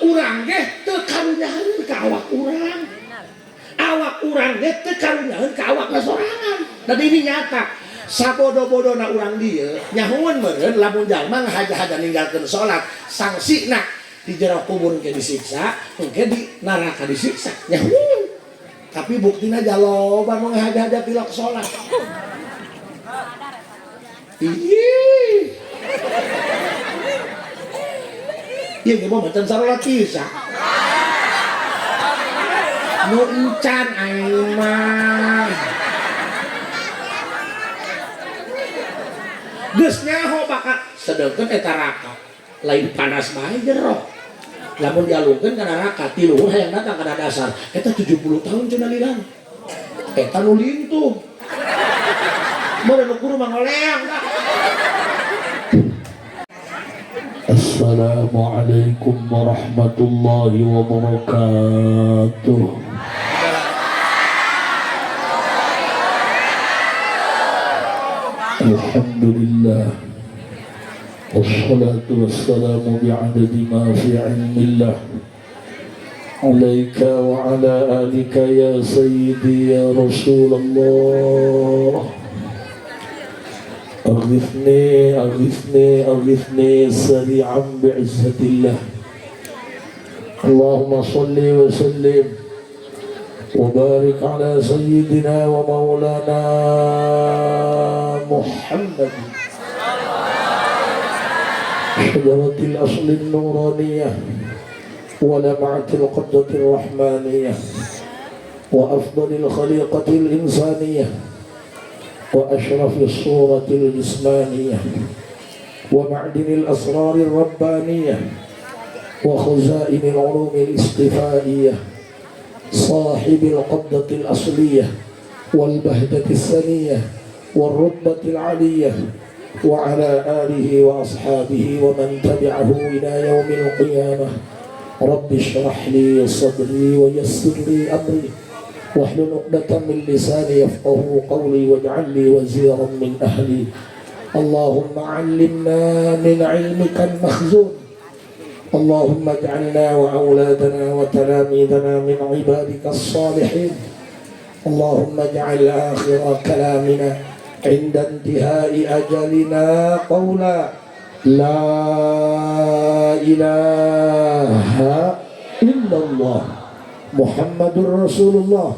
urang ge teu karunyaheun ka awak urang. Awak urang ge teu karunyaheun ka awak sorangan. Da ini nyata. Sabodo-bodona urang dieu nyahoeun meureun lamun jalma ngahaja-haja ninggalkeun salat, sangsina di jero kubur ge disiksa, engke di neraka disiksa. Nyahoeun. Tapi buktina jaloba nu ngahaja-haja tilok salat. Ih. Ieu ge mah macan sarolat kisah. Nu encan aing mah. Geus nyaho bakal sedengkeun eta raka. Lain panas bae jero. Lamun dialungkeun ka neraka, ti luhur hayang datang ka dasar. Eta 70 tahun cenah lilang. Eta nu lintuh. Meureun nu kudu mangoleang da. Assalamualaikum warahmatullahi wabarakatuh. Alhamdulillah. Wassalatu wassalamu bi'adadi ma fi ilmillah. Alaika wa ala alika ya sayyidi ya Rasulullah. أغثني أغثني أغثني سريعا بعزة الله. اللهم صل وسلم وبارك على سيدنا ومولانا محمد شجرة الأصل النورانية ولمعة القبضة الرحمانية وأفضل الخليقة الإنسانية وأشرف الصورة الجسمانية ومعدن الأسرار الربانية وخزائن العلوم الاصطفائية صاحب القبضة الأصلية والبهجة الثانية والرتبة العلية وعلى آله وأصحابه ومن تبعه إلى يوم القيامة. رب اشرح لي صدري ويسر لي أمري واحلل عقدة من لساني يفقهوا قولي واجعل لي وزيرا من أهلي. اللهم علمنا من علمك المخزون. اللهم اجعلنا وأولادنا وتلاميذنا من عبادك الصالحين. اللهم اجعل آخر كلامنا عند انتهاء أجلنا قولا لا إله إلا الله محمد رسول الله.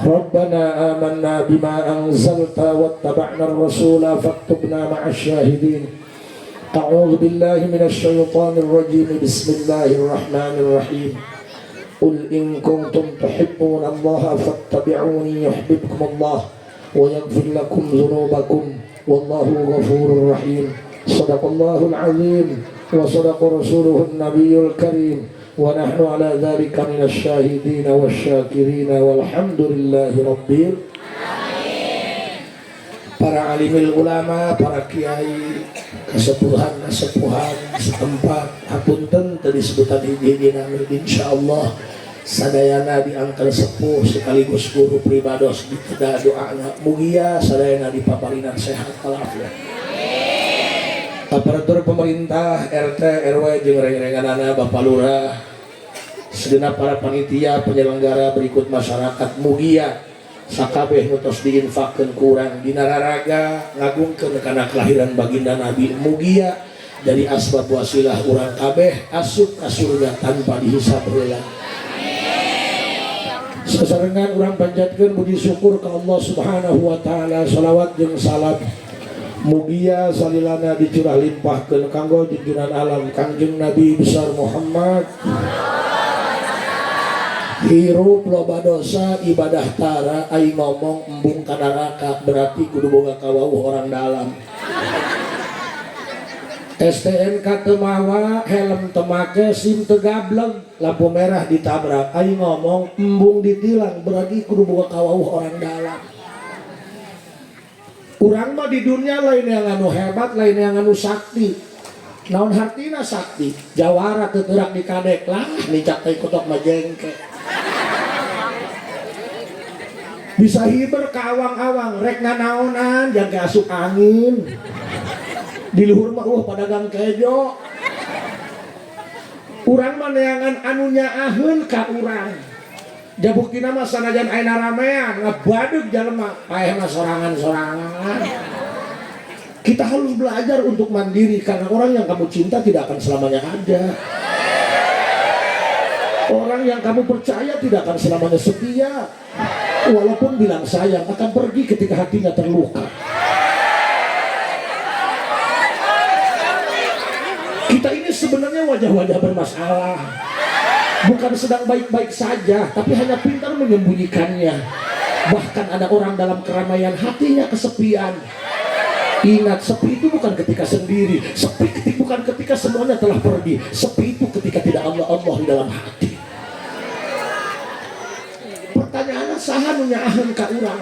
ربنا آمنا بما أنزلت واتبعنا الرسول فاكتبنا مع الشاهدين. أعوذ بالله من الشيطان الرجيم. بسم الله الرحمن الرحيم. قل إن كنتم تحبون الله فاتبعوني يحببكم الله ويغفر لكم ذنوبكم والله غفور رحيم. صدق الله العظيم وصدق رسوله النبي الكريم ونحن على ذلك من الشاهدين والشاكرين والحمد لله ربي. Para alimil ulama, para kiai, kesepuhan setempat, hapunten teu disebutan hiji-hiji nami insyaallah sadayana diangkat sepuh sekaligus guru pribados diteda doana mugia sadayana dipaparinan sehat walafiat. Aparatur pemerintah RT RW jeung reng-renganana Bapak Lurah, segenap para panitia penyelenggara berikut masyarakat mugia sakabeh nu tos diinfakkeun ku urang dina raraga ngagungkeun kana kelahiran baginda Nabi mugia dari asbab wasilah urang kabeh asup ka surga tanpa dihisab heula. Sasarengan urang panjatkeun puji syukur ka Allah Subhanahu wa taala, shalawat jeung salam mugia salilana dicurah limpahkeun kanggo junjungan alam Kangjeng Nabi besar Muhammad. Hirup loba dosa ibadah tara aing ngomong embung ka neraka berarti kudu boga kawauh orang dalam. STNK teu mawa, helm teu make, SIM teu gableg, lampu merah ditabrak aing ngomong embung ditilang berarti kudu boga kawauh orang dalam. Urang mah di dunia lain yang anu hebat, lain yang anu sakti. Naon hartina sakti? Jawara teu teurak dikadek lah, nicak teh kotok majengke. Bisa hiber ke awang-awang rek nganaonan jaga asup angin di luhur mah pedagang kejo urang mah neangan anu nyaaheun ka urang. Jabuktina mah sanajan ayeuna ramean ngabadug jalema aya mah sorangan-sorangan. Kita harus belajar untuk mandiri karena orang yang kamu cinta tidak akan selamanya ada. Orang yang kamu percaya tidak akan selamanya setia. Walaupun bilang sayang akan pergi ketika hatinya terluka. Kita ini sebenarnya wajah-wajah bermasalah. Bukan sedang baik-baik saja, tapi hanya pintar menyembunyikannya. Bahkan ada orang dalam keramaian hatinya kesepian. Ingat, sepi itu bukan ketika sendiri. Sepi bukan ketika semuanya telah pergi. Sepi itu ketika tidak Allah di dalam hati. Pertanyaannya saha nu nyaaheun ka urang?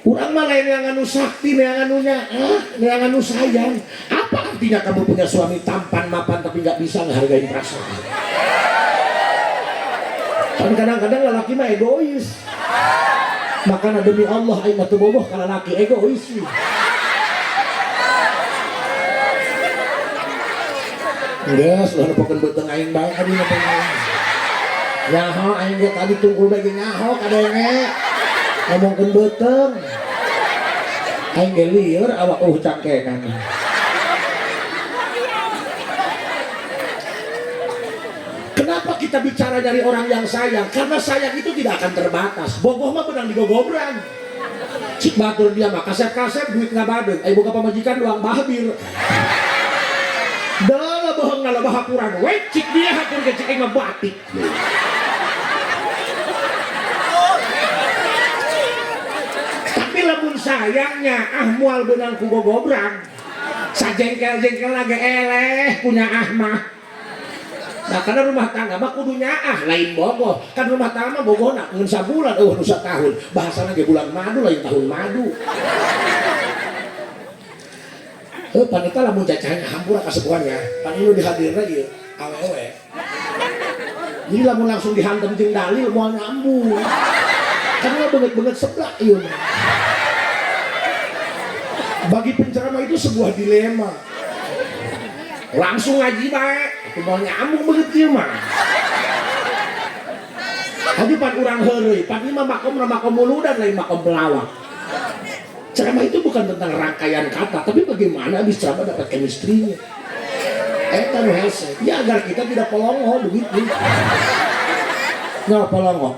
Urang mah lain yang anu sakti, yang anu nyaah, yang anu sayang. Apa artinya kamu punya suami tampan mapan tapi nggak bisa ngehargain perasaan? Kan kadang-kadang lelaki mah egois. Makanya demi Allah aing mah teu boboh ka lalaki egois. Geus ulah nepokeun beuteung aing bae ka dina pengen. Nyaho aing ge tadi tungkul bagi nyaho kadenge. Ngomongkeun beuteung. Aing ge lieur awak cangkengan. Kenapa kita bicara dari orang yang sayang? Karena sayang itu tidak akan terbatas. Bogoh mah benang digogobran. Cik batur dia mah kasep-kasep duit ngabadeug. Ai boga pamajikan doang bahbir. Dah bohong nala bahapuran. We cik dia hatur ge cik aing batik. Tapi lamun sayangnya moal benang ku gogobran. Sajengkel-jengkel lagi eleh punya mah. Nah karena rumah tangga mah kudunya lain bogoh. Kan rumah tangga mah bogoh nak ngeun sabulan nu satahun. Bahasana ge bulan madu lain tahun madu. Paneta lamun cacahnya hampura kasepuannya. Pan ieu dihadirna ieu awewe. Jadi lamun langsung dihantem jeung dalil moal nyambung. Karena beget-beget seblak ieu. Bagi penceramah itu sebuah dilema. Langsung ngaji bae. Mau nyambung begitu mah. Hadi pan urang heureuy, pan ieu mah makom muludan lain makom pelawak. Ceramah itu bukan tentang rangkaian kata, tapi bagaimana habis ceramah dapat chemistry-nya. Eta nu hese, ya agar kita tidak polongo begitu. Nah, polongo.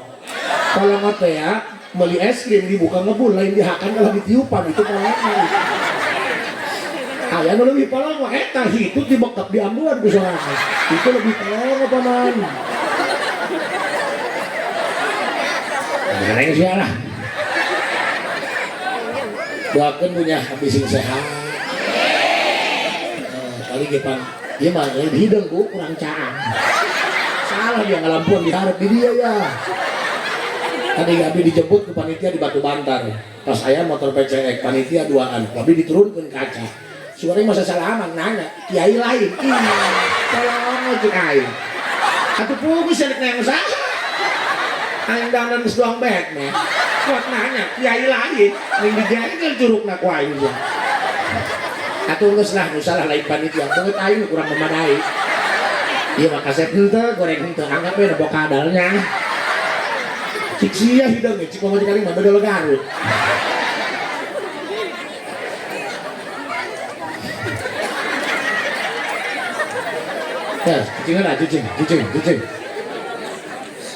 Polongo teh ya, beli es krim dibuka ngebul lain dihakan kalau ditiupan itu polongo. Aya nu leuwih polongo eta itu dibekap diambuan ku sorangan. Itu lebih polongo paman. Ngareng sia lah. Doakeun punya habis sehat. Kali ge pan ieu mah hideung ku kurang caang. Salah dia ngalampuan diharap di dia ya. Tadi abi dijemput ke panitia di Batu Bantar. Pas aya motor PCX panitia duaan, abi diturunkeun kaca. Suaranya masa salaman nanya, kiai lain. Tolong cek aing. Atuh pugus ceuk nang saha? Aing dandan geus doang bet mah. Kuat nanya, kiai lain. Ning digeger curugna ku aing. Atuh geus lah nu salah lain panitia. Beungeut aing kurang memadai. Ieu mah kasep henteu, goreng henteu, anggap we boka adalnya. Cik sia hideung cik pamajikan mah dodol Garut. Ya, cucing lah, cucing.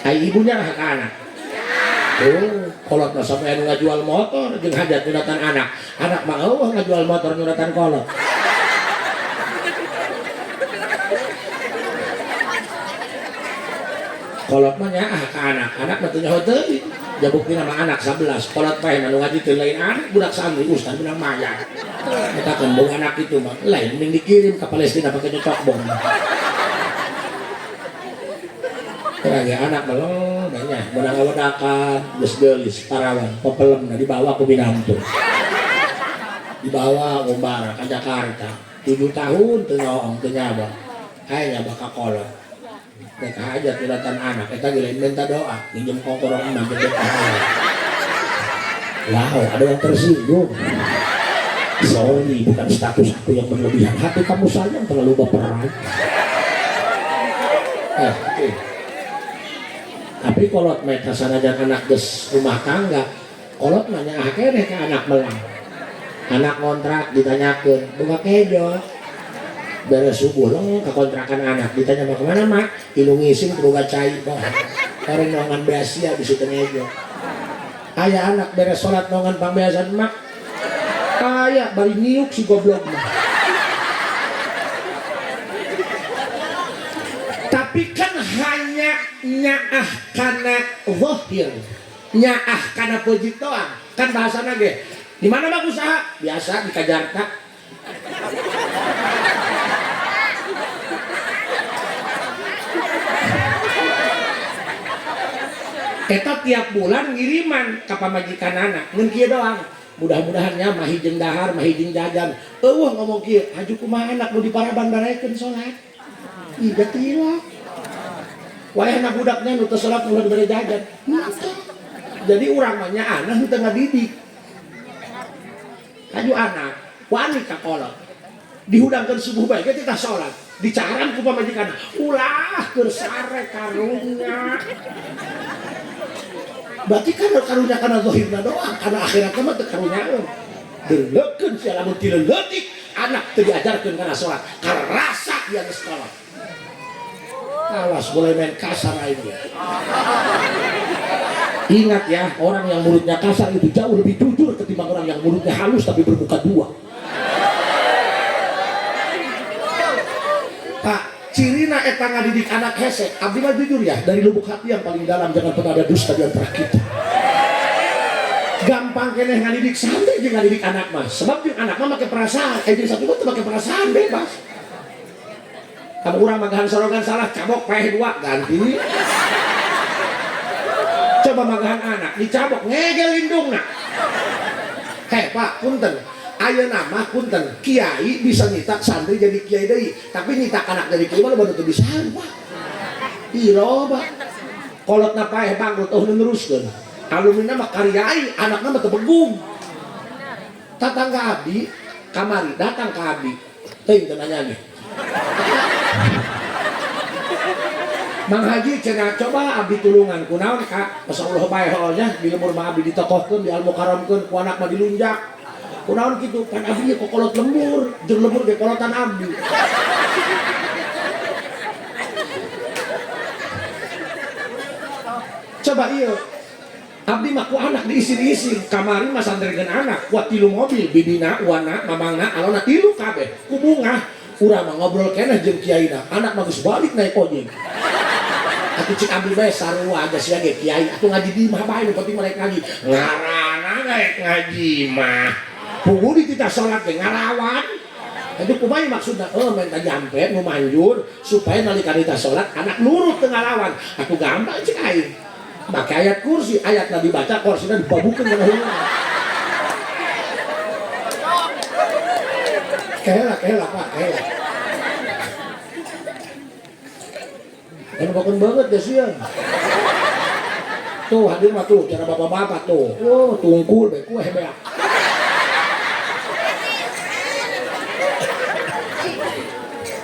Ai ibunya lah ke anak. Oh, kolot mah sampai anu ngajual motor jeung hajat nyunatan anak. Anak mah eueuh ngajual motor nyunatan kolot. Kolot mah nyaah ke anak mah teu nyaho teuing. Jabuktina mah anak 11, kolot mah anu ngaji teu lain anak budak santri ustaz benang maya. Eta kan bong anak itu mah lain mending dikirim ke Palestina pakai nyocok bom. Lagi anak belum banyak benang awadakan geus parawan popelem dibawa ke Binantu, dibawa umbara ke Jakarta 7 tahun teu nyoong teu nyaba aya nyaba ka kolot teh hajat nyunatan anak eta ge lain minta doa pinjem kongkorong emak gede ka wow ada yang tersinggung sorry, bukan status aku yang berlebihan, hati kamu sayang terlalu baperan. Oke. Tapi kolot mereka sanajan anak des rumah tangga, kolot nanya akhirnya ke anak melang, anak kontrak ditanyakan buka kejo beres subuh lo ke kontrakan anak ditanya mau kemana mak ilu ngising buka cai orang nongan beasia di situ ngejo ayah anak beres sholat nongan pambeasan mak ayah bari niuk si goblok mak. Tapi kan hanya nyaah karena zahir, nyaah karena puji doang. Kan bahasana ge. Di mana mah usaha? Biasa di Kajarta. Eta tiap bulan ngiriman ke pamajikan anak. Ngeun kieu doang. Mudah-mudahannya mahijeng dahar, mahijeng jajan. Eueuh ngomong kieu, haju kumaha anak nu diparaban barekeun salat. Ih, gatilah. Wayah anak budaknya nu teu salat nu dibere jajan. Jadi urang mah nya anak nu teu ngadidik. Haju anak wani ka kolot. Dihudangkeun subuh bae ge titah salat. Dicaran ku pamajikan. Ulah keur sare karunya. Berarti kan karunya kana zahirna doang, kana akhiratna mah teu karunyaeun. Deulekeun sia lamun ti leutik anak teu diajarkeun kana salat. Karasa dia geus kolot. Awas boleh main kasar aja. Ingat ya, orang yang mulutnya kasar itu jauh lebih jujur ketimbang orang yang mulutnya halus tapi bermuka dua. Pak, cirina eta ngadidik anak hese. Abdi mah jujur ya, dari lubuk hati yang paling dalam jangan pernah ada dusta di antara kita. Gampang keneh ngadidik, santai jeung ngadidik anak mah. Sebab jeung anak mah make perasaan, jadi satu mah teu make perasaan bebas. Kamu urang magahan sorongan salah cabok peh dua ganti. Coba magahan anak dicabok ngegel lindungna. Heh Pak, punten. Ayeuna mah punten, kiai bisa nyitak santri jadi kiai deui, tapi nyitak anak jadi kiai mah baru teu bisa, Pak. Ih loba. Kolotna paeh bangkrut teuh neruskeun. Alumina mah karyai, anakna mah teu begung. Tatangga abdi kamari datang ka abdi. Teuing teu nanya ge. Mang Haji cenah coba abdi tulungan kunaon Kak? Masyaallah bae heunya di lemur mah abdi ditokohkeun di almukaramkeun ku anak mah dilunjak. Kunaon kitu kan abdi kok kolot lembur, jeung lembur ge kolotan abdi. Coba ieu. Abdi mah ku anak diisi-isi, kamari mah santrekeun anak, kuat 3 mobil, bibina, wana, mamangna, alona 3 kabeh. Ku bungah, urang mah ngobrol keneh jeung kiaina, anak mah geus balik naik ojek. Atuh cik abdi bae sarua aja sia ge kiai, atuh ngaji di mah bae nu penting mereka ngaji. Ngaranna gaek ngaji mah. Puguh di kita salat ge ngalawan. Itu kumaha maksudna? Main tajampe nu manjur supaya nalika kita salat anak nurut teu ngalawan. Atuh gampang cik aing. Make ayat kursi, ayatna dibaca kursina dibabukeun kana heula. Kela Pak, kela. Kan bakon banget ya sian. Tuh hadir mah tuh cara bapak-bapak tuh. Oh, tungkul bae ku hebeak.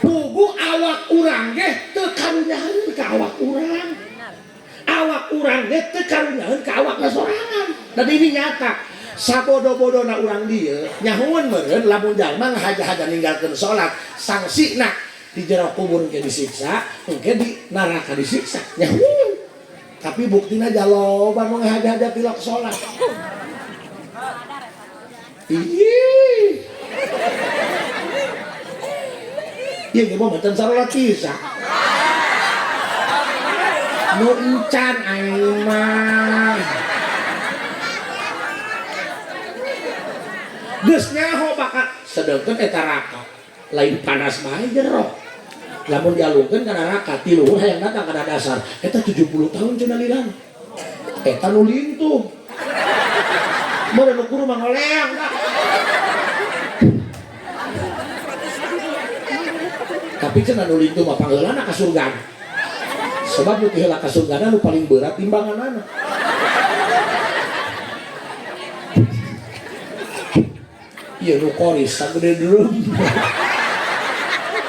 Pugu awak urang ge teu karunyaeun ka awak urang. Awak urang ge teu karunyaeun ka awakna sorangan. Dan ini nyata. Sabodo-bodona urang dieu nyahoeun meureun lamun jalma ngahaja-haja ninggalkeun salat sangsina di jero kubur ge disiksa engke di neraka disiksa nyahoeun tapi buktina jaloba nu ngahaja-haja tilak salat. Ih ieu ge mah meuteun salat bisa nu encan aing mah geus nyaho bakal sedengkeun eta neraka lain panas bae jero lamun dialungkeun ka neraka ti luhur hayang datang kana dasar eta 70 tahun cenah lirang eta nu lintuh meureun nu guru mah ngoleang Kak. Tapi cenah nu lintuh mah panggeulana ka surga sebab nu heula ka surgana nu paling berat timbanganana. iya nu koris sagede drum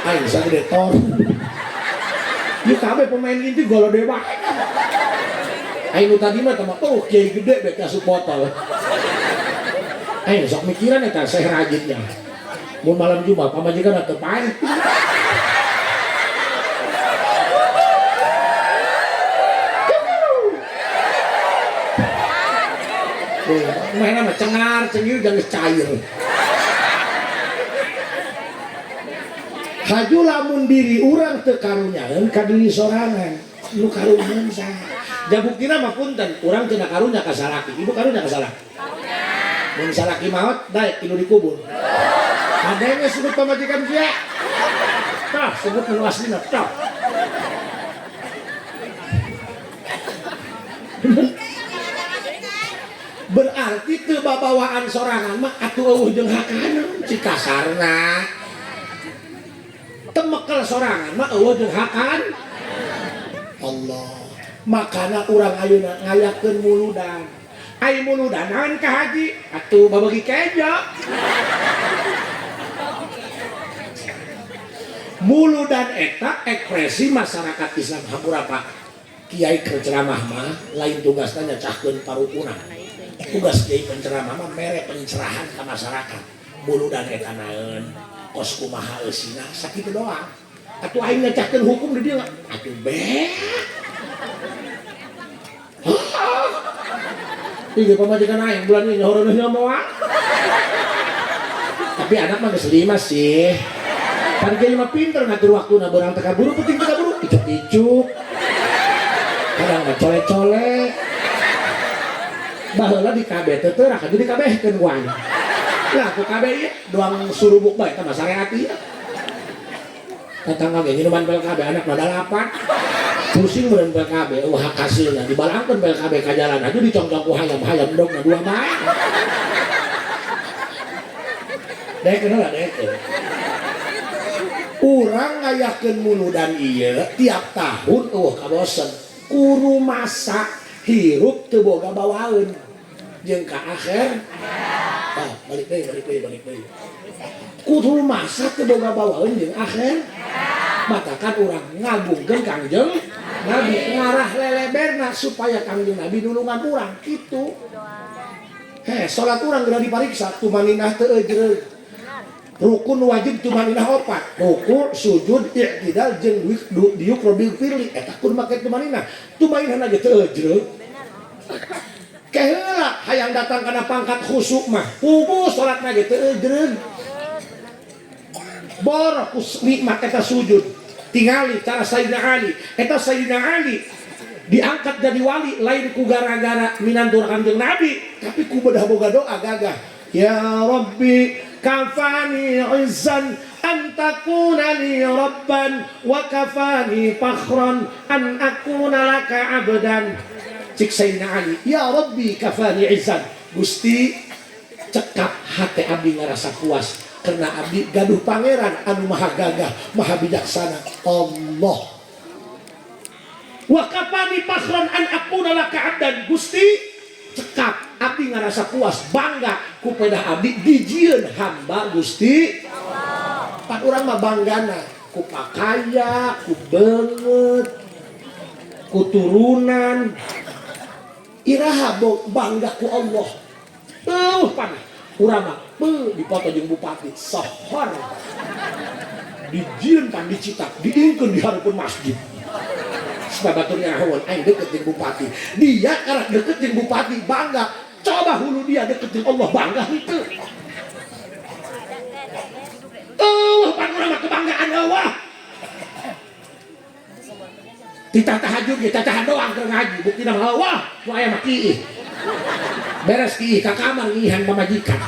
aing sagede tor ieu kabeh pemain inti golode bae aing nu tadi mah tama kiai gede bek asup botol aing sok mikiran eta Syekh rajinnya mun malam Jumat pamajikan teu paeh mainan mah cengar cengir jangan cair haju lamun diri urang teu karunyaeun ka diri sorangan nu karunyaeun saha jabuktina mah punten urang teu karunya ka salaki ibu karunya ka salaki mun salaki maot daek tilu dikubur adenge sebut pamajikan sia tah sebut nu aslina tah berarti teu babawaan sorangan mah atuh eueuh jeung hakanan ci kasarna temekel sorangan mah eueuh jeung hakan Allah makana urang ayeuna ngayakeun muludan ai muludan naon ka haji atuh babagi kejo muludan eta ekspresi masyarakat Islam hampura Pak kiai keur ceramah mah lain tugasna nyacahkeun parukunan tugas kiai penceramah mah mere pencerahan ke masyarakat muludan eta naeun kos kumaha eusina sakitu doang atuh aing ngecahkeun hukum di dieu atuh beak ieu pamajikan aing bulan ieu heureunnya moal tapi anak mah geus 5 sih kan kiai mah pinter ngatur waktuna beurang teu kaburu penting teu kaburu icuk-icuk kadang mah colek-colek baheula di KB teu teu raka jadi kabehkeun wae. Lah ku KB ieu doang surubuk bae tah sareat ieu. Tatangga ge nyinuman pel KB anak mah 8. Pusing meureun pel KB eueuh hak hasilna dibalangkeun pel KB ka jalan atuh dicongcong ku hayam dogna 2 bae. Dekeun lah dekeun. Urang ngayakeun muludan ieu tiap tahun eueuh kabosen. Kuru masa hirup teu boga bawaeun jeung ka akhir balik deui kudu masa teu boga bawaeun jeung akhir matakan urang ngagungkeun Kangjeng Nabi ngarah leleberna supaya Kangjeng Nabi nulungan urang kitu salat urang geura dipariksa tumaninah teu ejreug rukun wajib tumaninah 4 ruku sujud i'tidal jeung diuk robil firli eta kudu make tumaninah ge teu ejreug keheula hayang datang kana pangkat khusyuk mah puguh salatna ge teu ejreug bor ku nikmat eta sujud tingali cara Sayyidina Ali eta Sayyidina Ali diangkat jadi wali lain ku gara-gara minantur Kanjeng Nabi tapi ku bedah boga doa gagah ya Rabbi kafani izzan an takuna li rabban wa kafani fakhran an akuna laka abdan cik Sayyidina Ali ya Rabbi kafani izzan Gusti cekap hati abdi ngarasa puas karena abdi gaduh pangeran anu maha gagah maha bijaksana Allah wa kafani fakhran an akuna laka abdan Gusti cekap abdi ngarasa puas bangga ku pedah abdi dijieun hamba Gusti Allah. Pan urang mah banggana ku pakaya, ku beungeut, ku turunan. Iraha bangga ku Allah. Pan urang mah dipoto jeung bupati sohor. Dijieun pan dicitak, diingkeun di hareupeun masjid. Supaya baturnya hawan aing deket jeung bupati dia karena deket jeung bupati bangga coba hulu dia deket jeung Allah bangga henteu pan urang mah kebanggaan eueuh titah tahajud ge cacahan doang keur ngaji buktina mah eueuh ku aya mah kiih beres kiih ka kamar ngihan pamajikan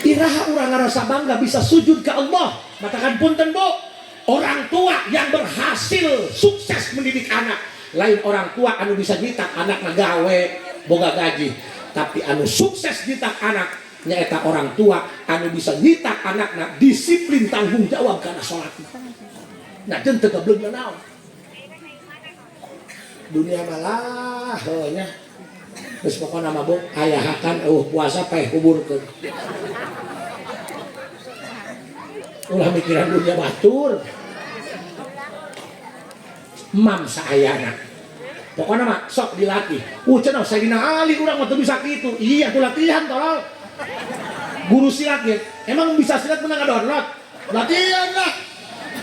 iraha urang ngarasa bangga bisa sujud ke Allah matakan punten Bu orang tua yang berhasil sukses mendidik anak lain orang tua anu bisa nyitak anak gawe boga gaji tapi anu sukses nyitak anak nyaeta orang tua anu bisa nyitak anakna disiplin tanggung jawab karena sholat nah teu gebleug naon dunia malah nya Terus pokoknya mabuk ayahakan puasa paeh kuburkeun. Ulah mikiran dunia batur. Mam saayana. Pokoknya mah sok dilatih. Cenah Sayyidina Ali urang mah teu bisa kitu. Iya tuh latihan tolol. Guru silat ya. Emang bisa silat menang download. Latihan lah.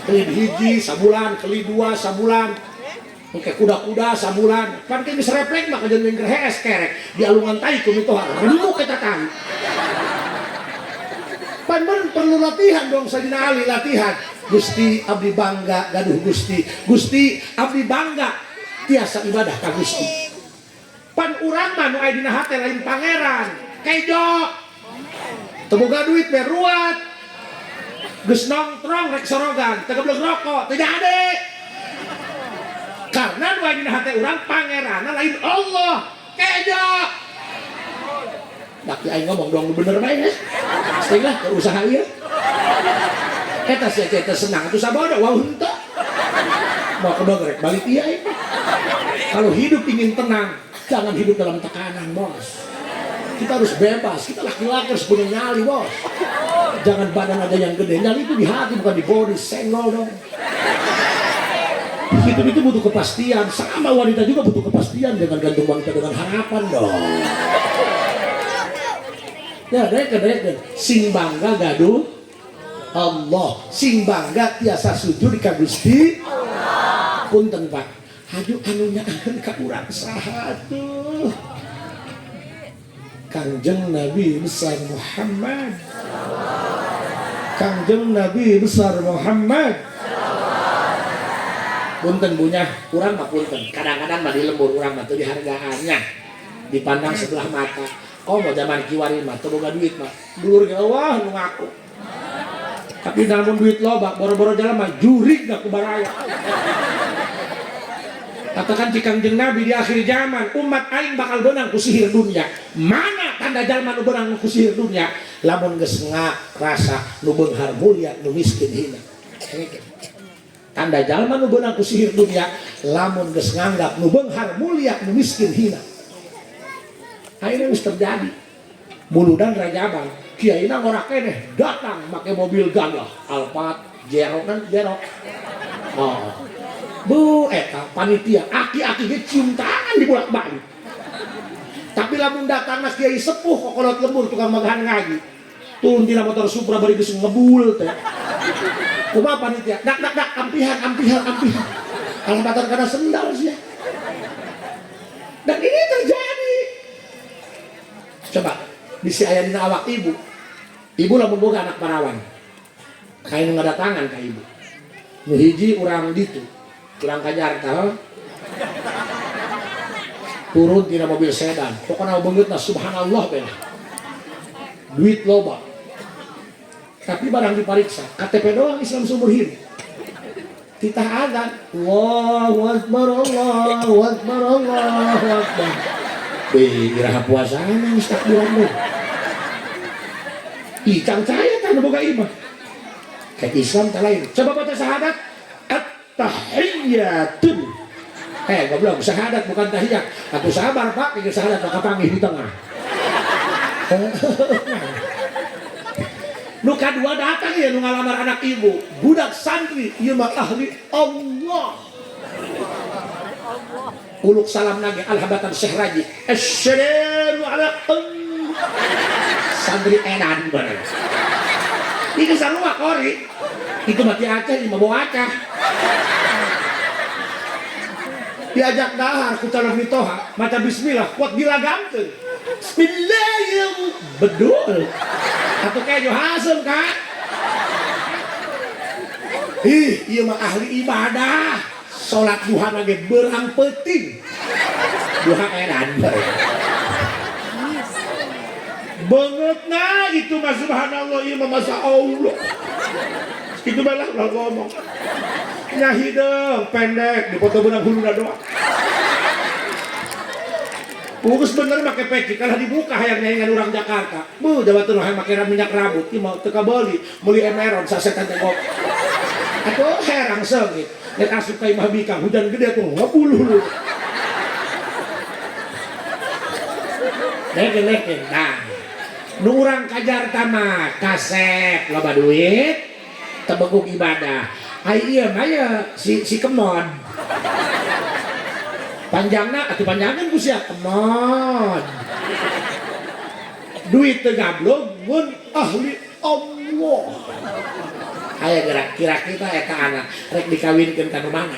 Kelid hiji sabulan, kelid dua sabulan. Oke kuda-kuda sabulan. Kan ke bisa refleks mah kajen mingker hees kerek. Di alungan tai kumitoha. Remuk eta tang. Pan perlu latihan dong Sayyidina Ali latihan. Gusti abdi bangga gaduh Gusti abdi bangga tiasa ibadah ka Gusti. Pan urang mah nu aya dina hate lain pangeran kejo teu boga duit bae ruat geus nongkrong rek sorogan teu geblek rokok teu ade karena nu aya dina hate urang pangeranna lain Allah kejo. Dak aing ngomong dong bener bae ya setengah usaha ieu eta sih eta senang tuh sabodo wah henteu mau kedogrek balik iya ini. Kalau hidup ingin tenang jangan hidup dalam tekanan bos. Kita harus bebas, kita laki-laki harus punya nyali bos. Jangan badan ada yang gede, nyali itu di hati bukan di body, senggol dong. Hidup itu butuh kepastian, sama wanita juga butuh kepastian. Jangan gantung wanita dengan harapan dong. Ya dek, sing bangga gaduh Allah, sing bangga tiasa sujud ka Gusti Allah. Punten Pak, haju anu nyaakeun ka urang saha atuh? Kangjeng Nabi besar Muhammad. Kangjeng Nabi besar Muhammad. Punten bunyah, urang mah punten. Kadang-kadang mah di lembur urang mah teu dihargaannya. Dipandang sebelah mata. Oh mau zaman kiwari mah teu boga duit mah. Dulur ge Allah nu ngaku. Tapi namun duit loba, boro-boro jalan mah jurig gak kubaraya. Katakan ci Kangjeng Nabi di akhir zaman, umat aing bakal benang ku sihir dunia. Mana tanda jalma nu benang ku sihir dunia? Lamun geus rasa nu beunghar mulia, nu miskin hina. Tanda jalma nu benang ku sihir dunia, lamun geus nganggap nu beunghar mulia, nu miskin hina. Akhirnya geus terjadi. Muludan Rajabang kiaina ngora keneh datang make mobil gagah Alphard Jero kan Jero. Oh. Bu eta panitia aki-aki ge cium tangan di bolak-balik. Tapi lamun datangna kiai sepuh kokolot lembur tukang magahan ngaji. Turun tina motor Supra bari geus ngebul teh. Kumaha panitia? Dak ampihan. Alamatkan kana sendal sia. Dan ini terjadi. Coba bisi aya dina awak ibu. Ibu lamun boga anak parawan. Kain ngadatangan ka ibu. Nu hiji urang ditu. Urang ka Jakarta. Turun tina mobil sedan. Pokona beungeutna subhanallah bae. Duit loba. Tapi barang dipariksa, KTP doang Islam seumur hidup. Titah azan, Allahu Akbar, Allahu Akbar, Allahu Akbar. Iraha puasana geus takbiran deui. Icang caya tah boga imah. Kayak Islam tah lain. Coba baca syahadat at-tahiyyatun. Goblok, syahadat bukan tahiyat. Atuh sabar Pak, pikir syahadat maka panggih di tengah. Nu kadua datang ya nu ngalamar anak ibu. Budak santri, ieu mah ahli Allah. Uluk salam nage alhabatan Syekh Raji. Assalamu alaikum. Santri edan bener. Ini sarua kori. Itu mati Aceh, ini bawa Aceh. Diajak dahar ku calon mitoha, maca bismillah, kuat gilagamkeun. Bismillahirrahmanirrahim. Bedul. Atuh kayak Johasem kan? Ieu mah ahli ibadah. Salat duha lagi berang penting. Duha edan. Bangetna itu mah subhanallah ieu mah masa Allah. Itu bae lah ngomong. Nyahi dong pendek dipoto beunang huluna doang. Ugus bener make peci kalau dibuka hayang nyaingan orang Jakarta. Bu jawa teu hayang make minyak rambut ieu mah teu kabeli meuli emeron sasetan teh kok. Atuh herang seungit. Nek asup ka imah bikang hujan gede tuh ngabuluh. Leken nah nu urang kajar tama kasep loba duit tebeguk ibadah ai ieu mah si kemod panjangna atuh panjangan ku sia kemod duit teu gablog mun ahli Allah aya gerak kira kita eta anak rek dikawinkeun ka nu mana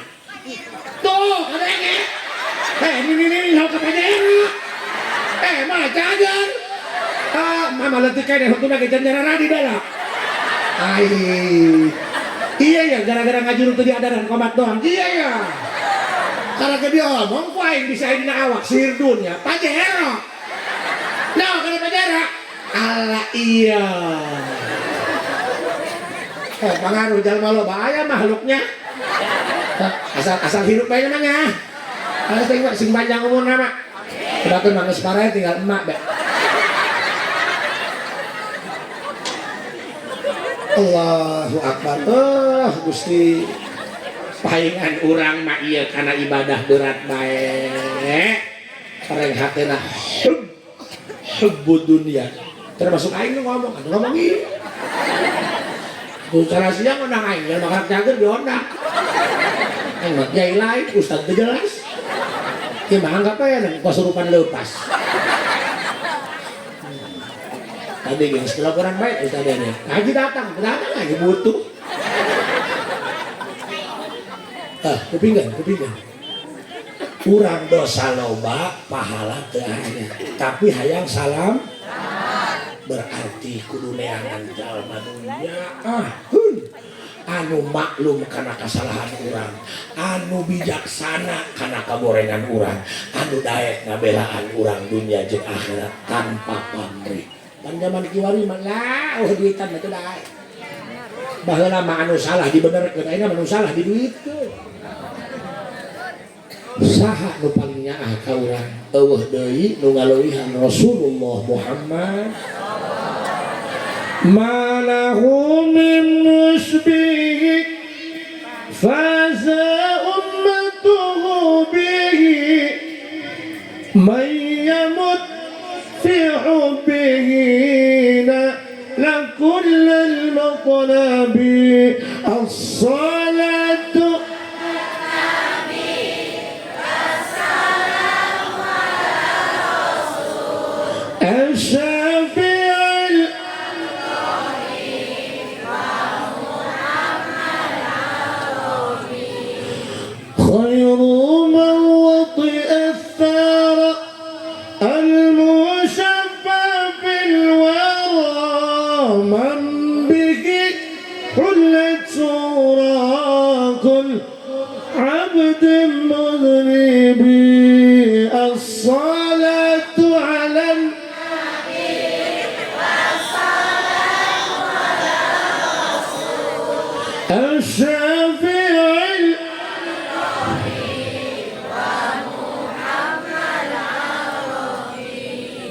tuh ada ge ini hal kapajera mah jajan mama letik kayak waktu lagi janjana di dalam iya ya gara-gara ngajur tadi adaran komat doang iya ya karena ke dia ngomong kuaing bisa ini awak sirdun ya pajero no karena pajero ala iya pengaruh jalma lo bahaya makhluknya asal hidup baik namanya sing panjang umur nama kebetulan manggis parah tinggal emak be Allahu Akbar Gusti paingan urang mah ieu kana ibadah berat bae kareng hatena hubbud dunya termasuk aing ngomong ieu tuh cara siang undang aing yang makan cager diondang aing mah kiai lain ustaz teu jelas ieu mah anggap aya kesurupan leupas tadi geng setelah kurang baik ustaz ini ngaji datang lagi butuh kepinggan kurang dosa loba pahala teu aya tapi hayang salam berarti kudu neangan jalma dunya anu maklum karena kesalahan urang anu bijaksana karena kaborengan urang anu daek ngabelaan urang dunia jeung akhirat tanpa pamrih pan zaman kiwari mah lah duitan mah teu daek baheula mah anu salah dibenerkeun ayeuna anu salah di duit teh saha nu paling nyaah ka urang eueuh deui nu ngaleuwihan Rasulullah Muhammad malahu min musbihi faza ummatuhu bihi man yamut fi hubbihi la kullal maqlabi as-salatu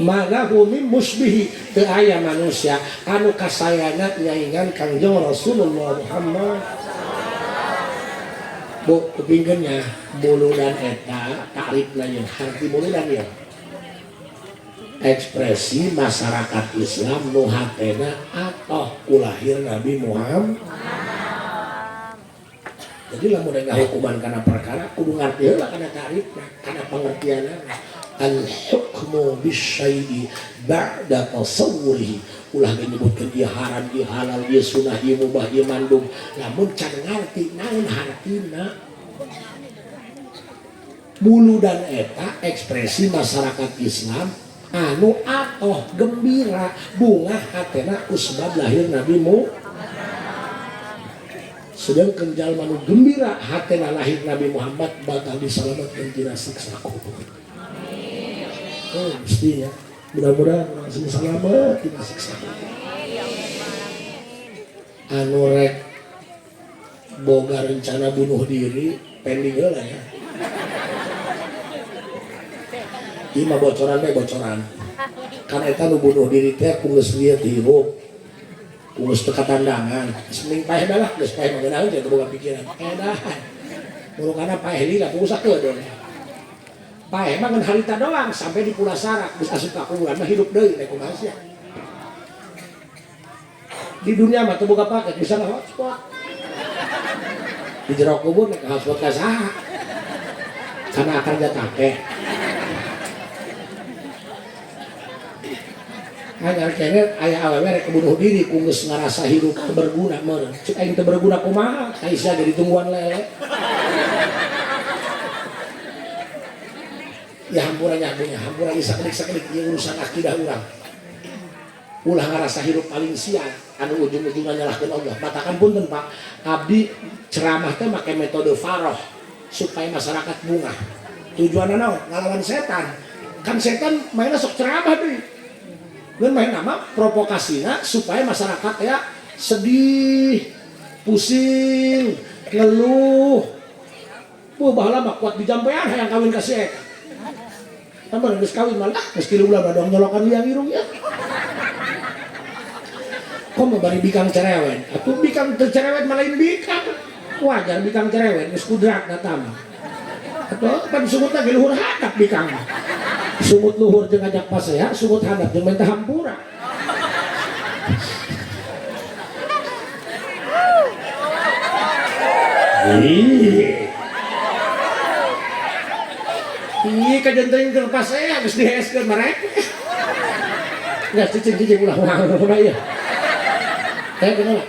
malahu min musbihi teu aya manusia anu kasayana nyaingan Kangjeng Rasulullah Muhammad bu kepingkeunnya buludan eta takrifna jeung harti buludan ya ekspresi masyarakat Islam nu hatena atoh kulahir Nabi Muhammad jadi lamun ngahukuman kana perkara kudu ngarti heula kana takrifna kana pengertianna al-hukmu bisyai'i ba'da tasawwurihi ulah menyebutkan dia haram, dia halal, dia sunah, dia mubah, dia mandum namun can ngarti naon hartina bulu dan eta ekspresi masyarakat Islam anu atoh gembira bunga hatena usbab lahir Nabi Muhammad sedangkan jalma nu gembira hatena lahir Nabi Muhammad bakal diselamatkan tina siksa kubur. Mestinya mudah-mudahan langsung selamat tina siksa kubur. Anu rek boga rencana bunuh diri pending heula ya. Ieu mah bocoran karena eta nu bunuh diri teh ku geus lieu hirup ku geus teu katandangan sening paeh da lah geus paeh mangeunang teh boga pikiran edan mulukana paeh lila ku usakeun Pak emang harita doang sampai di Pulau Sarak bisa asup ka kuburan mah hidup deui teh kumaha sia. Di dunia mah teu boga paket bisa hotspot. Di jero kubur nek hotspot ka saha? Karena akan jatah teh. Hanya kene aya awewe rek bunuh diri ku geus ngarasa hirup teu berguna meureun. Cek aing teu berguna kumaha? Aisyah jadi tungguan lele. Ya hampurannya punya, hampura ieu sakedik-sakedik ieu urusan akidah urang. Ulah ngarasa hirup paling sial, anu ujung-ujungna nyalahkeun Allah. Matakan punten Pak, abdi ceramah teh make metode faroh supaya masyarakat bungah. Tujuanna naon? Ngalawan setan. Kan setan mainna sok ceramah deui. Ngeun main nama provokasina supaya masyarakat ya sedih, pusing, ngeluh. Bahala mah kuat dijampean hayang kawin ka si eta. Tambah geus kawin malah geus 3 bulan badong nyolokan liang irung ya. Kok mau bari bikang cerewet? Atuh bikang teu cerewet malah lain bikang. Wajar bikang cerewet geus kudratna tamah. Atuh pan sumutna ge luhur hadap bikang. Sumut luhur jeung ajak paseha, sumut handap jeung mentah hampura. Ih, kajenteng keur paseha geus diheskeun marek. Geus cicing-cicing ulah ieu. Teh kenapa?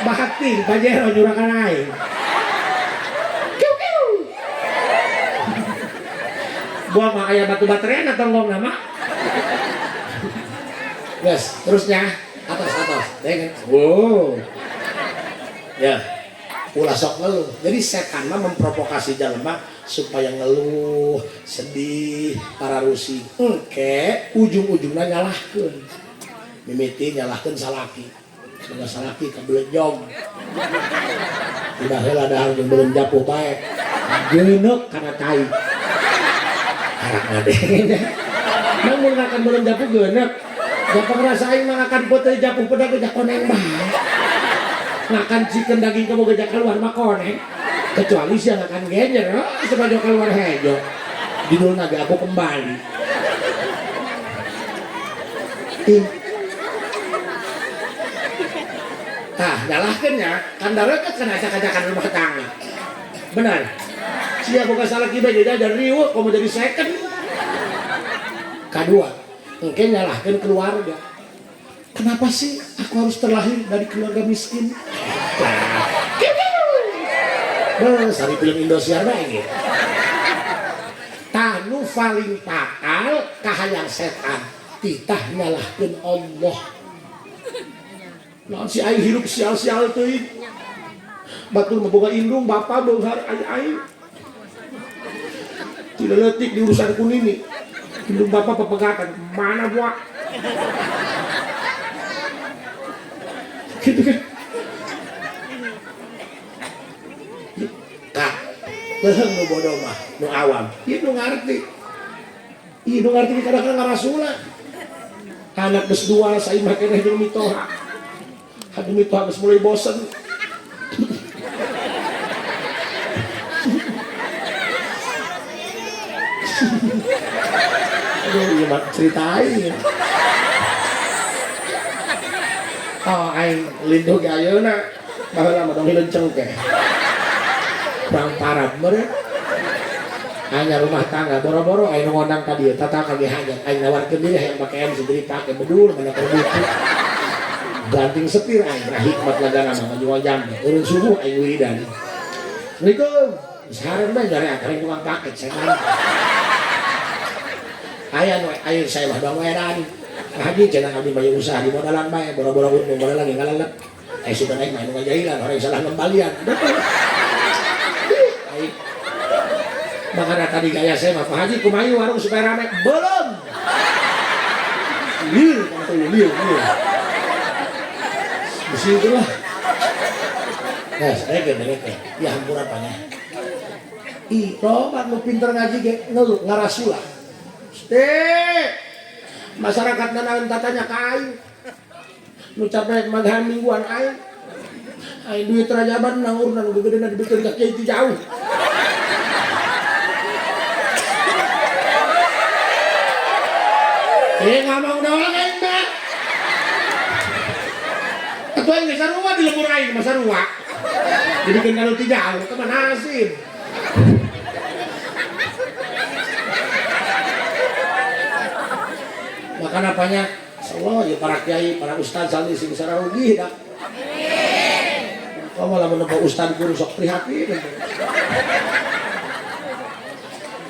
Bahatin pajero juragan aing. Gua mah aya batu baterai atau tonggong nama. Yes, terusnya atas. Dengan wow. Ya. Ulah sok ngeluh. Jadi setan mah memprovokasi jalma supaya ngeluh, sedih, para rusi. Engke ujung-ujungna nyalahkeun. Mimiti nyalahkeun salaki. Dengan salaki kabelejong. Udah heula dahar jeung beuleum japuh bae. Geuneuk kana tai. Arak ngadengnya namun akan belum japu genek japu ngerasain mengakan putih japu pedak gejak koneng bah ngakan chicken daging kamu gejak keluar mah koneng kecuali siang akan genyer sebagai keluar hejo judul naga aku kembali nyalahkan ya kan dareket kan acak-acakan rumah tangga benar siapa bukan salah kita jadi riuh kamu jadi second. Kedua mungkin nyalahkan keluarga. Kenapa sih aku harus terlahir dari keluarga miskin? Sari film Indosiar bae tanu paling fatal kahayang setan titah nyalahkan Allah. Nah si aing hidup sial-sial teuing batul memboga indung bapak beunghar aing tidak letik di urusan kunini indung bapak pepegatan mana buat gitu kan kak leheng nu bodoh mah nu awam ieu nu ngarti kadang-kadang ngarasula anak geus 2 saing mah keneh jeung mitoha hadu mitoha geus mulai bosen aduh iya mak ceritain oh aing linduh ge ayeuna baheula mah dong hilenceng teh kurang parab meureun hanya rumah tangga boro-boro aing ngondang ka dieu tata ka ge hajat aing nawarkeun deui hayang make em sendiri pake bedul mana kerbutu ganting setir aing hikmat lagana mah jual jam urang subuh aing wiridan assalamualaikum sareng bae jare akang tukang paket saya ayo saya mah dong edan haji cenah abdi mah usaha di modalan bae boro-boro untung modalan ge ngalalep sudah naik main ngajailan orang salah ngembalian baik makanya tadi gaya saya mah Pak Haji kumayu warung supaya rame belum liur di situ lah nah saya gede ya hampur apanya ih robat lu pinter ngaji ge ngeluh ngarasula masyarakat nanaun tatanya ke aing nu capek magahan mingguan aing duit rajaban nang urunan gede-gede dibikir kaki itu jauh ngomong doang kan mbak. Ketua yang sarua di lemur aing mah sarua. Dibikin kalau tidak, kemana sih? Maka apanya? Allah ya para kiai, para ustaz sali sing sararugi dah. Kau malah menempuh ustaz guru sok prihatin.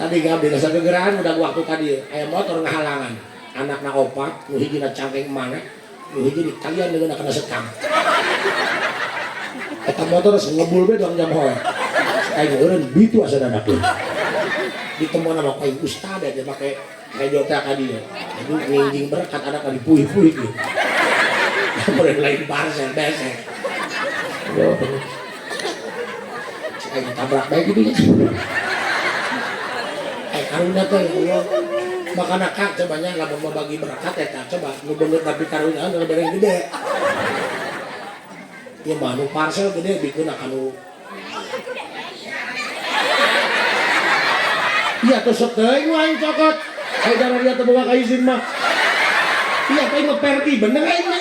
Tadi gabi rasa kegerahan udah waktu tadi aya motor ngahalangan. Anakna opat, nu hiji na cangkeng mana, nu hiji di kalian dengan kena sekam. Eta motor geus ngebul be dong jam hoe. Aing eureun bitu asa dadakeun. Ditemon sama kain ustaz aja pakai kayak jota ka dia. Aduh nginjing berkat anak ka dipuih-puih gitu. Boleh lain parcel besek. Yo. Aing tabrak bae gitu ya. Karunya teh Allah. Makana kak cobanya lamun mau bagi berkat eta coba nu beungeut tapi karunya anu bareng gede. Ieu mah nu parcel gede bikeun anu. Iya tuh sok teuing aing cokot. Ai da dia teu boga ka izin mah. Iya teh mah perdi bener aing mah.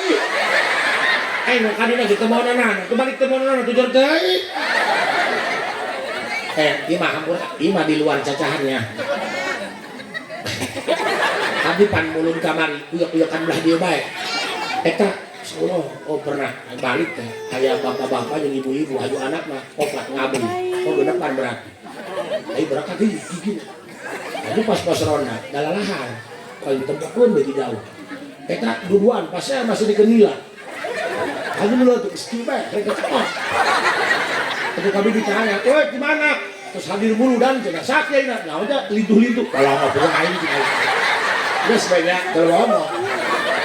Aing mah kadina gitu mohonan, teu balik teu mohonan tujuan teuing. Ieu mah hampura, ieu mah di luar cacahannya. Abi pan mulun kamari, uyek-uyekan belah dia bae. Eta Allah, oh pernah balik teh. Aya bapak-bapak jeung ibu-ibu aju anak mah opat ngabri. Oh genep pan berat. Ai berangkat gigi. Jadi pas ronda, dalalahan. Kalau ditempatkeun beuti jauh. Eta duduan pas saya masih dikenila. Aku dulu tuh istimewa, mereka cepat. Tapi kami ditanya, "Woi, di mana?" Terus hadir bulu dan cenah sakit ya, nah udah lintuh-lintuh. Kalau nggak punya aing cik aing. Terus banyak kalau ngomong.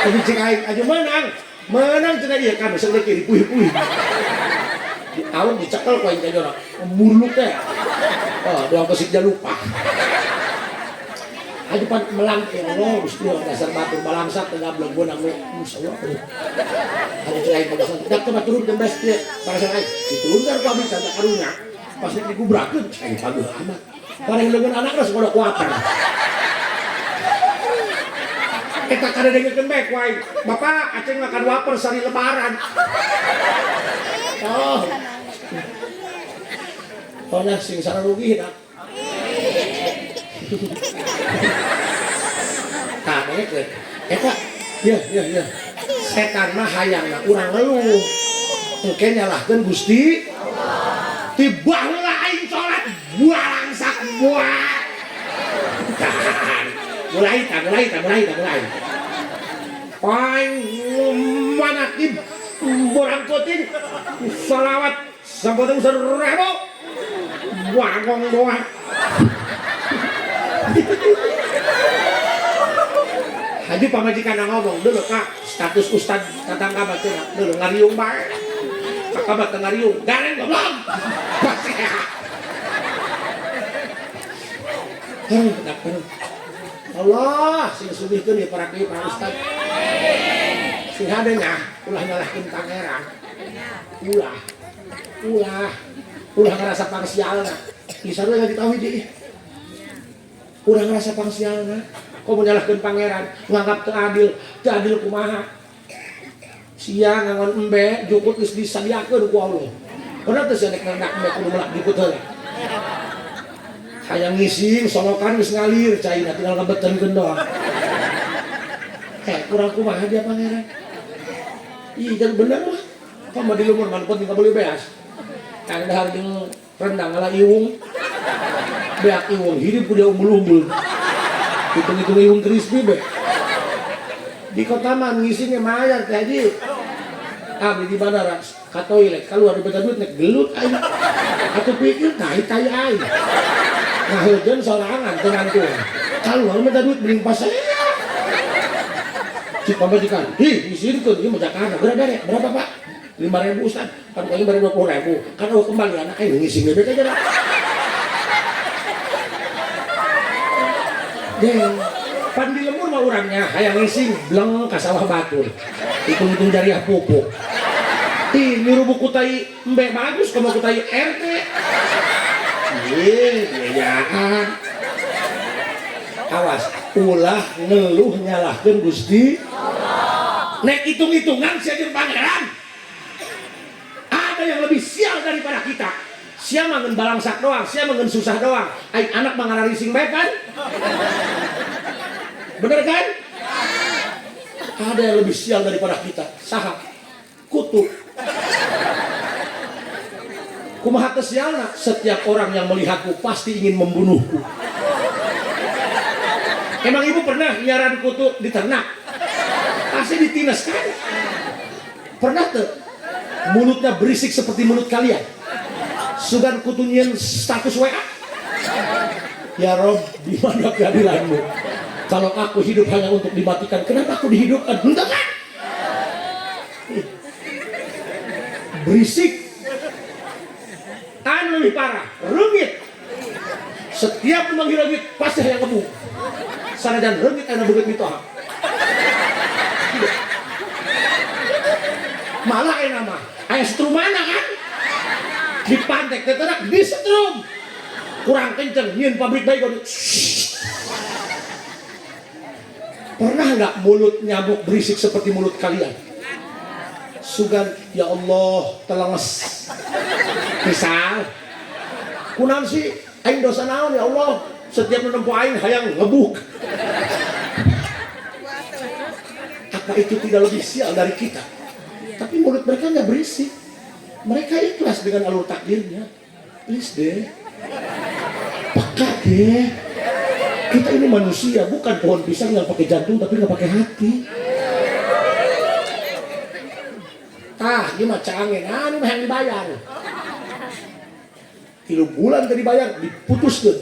Tapi cik aing aja menang cenah dia kan besok lagi dipuih-puih. Di tahun dicekel ku aing teh orang, murluk teh. Oh, doang kesik lupa. Aja pan melang ya Allah, Gusti dasar batu balangsat tengah blegon anu masyaallah. Ada cik aing pasang, dak coba turun jembes teh. Pasang aing diturunkan ku abdi kata karunya. Pas digubrakeun aing pageuh amat. Bareng leungeun anakna sok kuatan. Eta kadengkeun bae ku aing. Bapak, aceng makan wafer sari lebaran. Oh. Pokoknya sing sararugi dah. Kanekeun. Eta, ya. Setan mah hayangna urang ngeluh. Engke nyalahkeun Gusti tiba heula aing salat bualangsak buah. Mulai. Aing manakin borangkotin salawat sampun 1000. Wagong doa. Haji pamajikan ngomong dulu Kak, status ustad tetangga batur dulu ngariung bae. Kakak tengah riung, gareng goblok. Allah, sing sugihkeun ieu para kiai para ustad. Sing hadenya ulah nyalahkeun pangeran. Ulah ngerasa pangsialna. Isarna lagi tauhid ieu. Ulah ngerasa pangsialna. Kok menyalahkeun pangeran, nganggap teu adil kumaha. Sia ngangon embe jukut geus disadiakeun ku Allah. Bener teh sia nek ngandak embe kudu melak jukut heula. Hayang ngising solokan geus ngalir caina tinggal ngebetengkeun doang. Kurang kumaha dia pangeran. Ih, jangan bener mah. Kok mah di lumur man penting ka beuli beas. Kang dahar jeung rendang ala iwung. Beak iwung hidup ku dia umbul-umbul. Hitung-hitung iwung crispy be. Di kota mah ngisingnya mayar teh Haji. Abdi di bandara ka toilet keluar di duit nek gelut aing. Atuh pikir tai aing. Ngaheujeun sorangan teu ngantung. Keluar minta duit bening pas saya. Cik pamajikan, isinkeun ieu mah Jakarta. Berapa Pak? 5.000 Ustaz. Kan kayaknya bare 20.000. Kan eueuh kembali anak aing ngising bebek aja dah. Pan di lemur mah urangnya hayang ngising bleng ka sawah batur. Hitung-hitung jariah pupuk. Niru buku tai embe bagus kamu buku tai RT. Biayaan. Awas, ulah ngeluh nyalahkeun Gusti nek hitung-hitungan sia jeung pangeran ada yang lebih sial daripada kita. Sia mah ngeun balangsak doang, sia mah ngeun susah doang. Aing anak mah ngararising bae kan? Bener kan? Ada yang lebih sial daripada kita. Saha? Kutu. Kumaha teu sialna? Setiap orang yang melihatku pasti ingin membunuhku. Emang ibu pernah nyaran kutu di ternak? Pasti ditines kan? Pernah tuh? Mulutnya berisik seperti mulut kalian. Sugan kutunyian status WA. Ya Rob, di mana keadilanmu? Kalau aku hidup hanya untuk dimatikan, kenapa aku dihidupkan? Entah kan? Berisik. Anu lebih parah, rengit. Setiap memanggil rengit pasti yang kamu. Sanajan rengit anu beugit mitoha. Malah nama aya setrumana kan? Dipantek teh terak disetrum. Kurang kenceng nyieun pabrik baygon. Pernah enggak mulut nyamuk berisik seperti mulut kalian? Sugan, ya Allah, telenges. Misal, kunaon sih aing dosa naon ya Allah? Setiap menempuh aing hayang ngebuk. Apa itu tidak lebih sial dari kita? Tapi mulut mereka nggak berisik. Mereka ikhlas dengan alur takdirnya. Please deh, peka deh. Kita ini manusia, bukan pohon pisang yang pakai jantung tapi nggak pakai hati. Tah, ini mah canggih, nah ini mah yang dibayar. 3 bulan tadi bayar, diputuskan.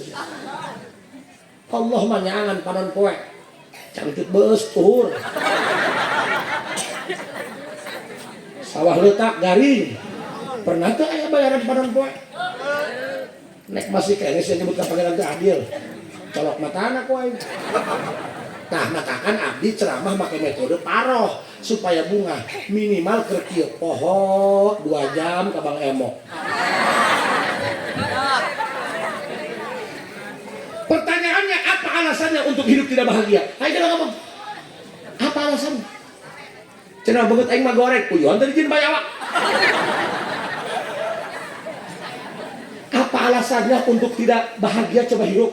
Allah mah nyangan panon poe. Cangcut beus tuhur. Sawah letak garing. Pernah tuh aya bayaran panon poe. Nek masih kene sih nyebutkan pangeran teh adil. Colok matana ku aing. Tah matakan abdi ceramah make metode paroh supaya bunga minimal keur kieu poho 2 jam ka Bang Emo. Pertanyaannya apa alasannya untuk hidup tidak bahagia? Ayo kita ngomong. Apa alasannya? Cenah banget aing mah goreng puyuhan tadi jin bayawa. Apa alasannya untuk tidak bahagia coba hidup?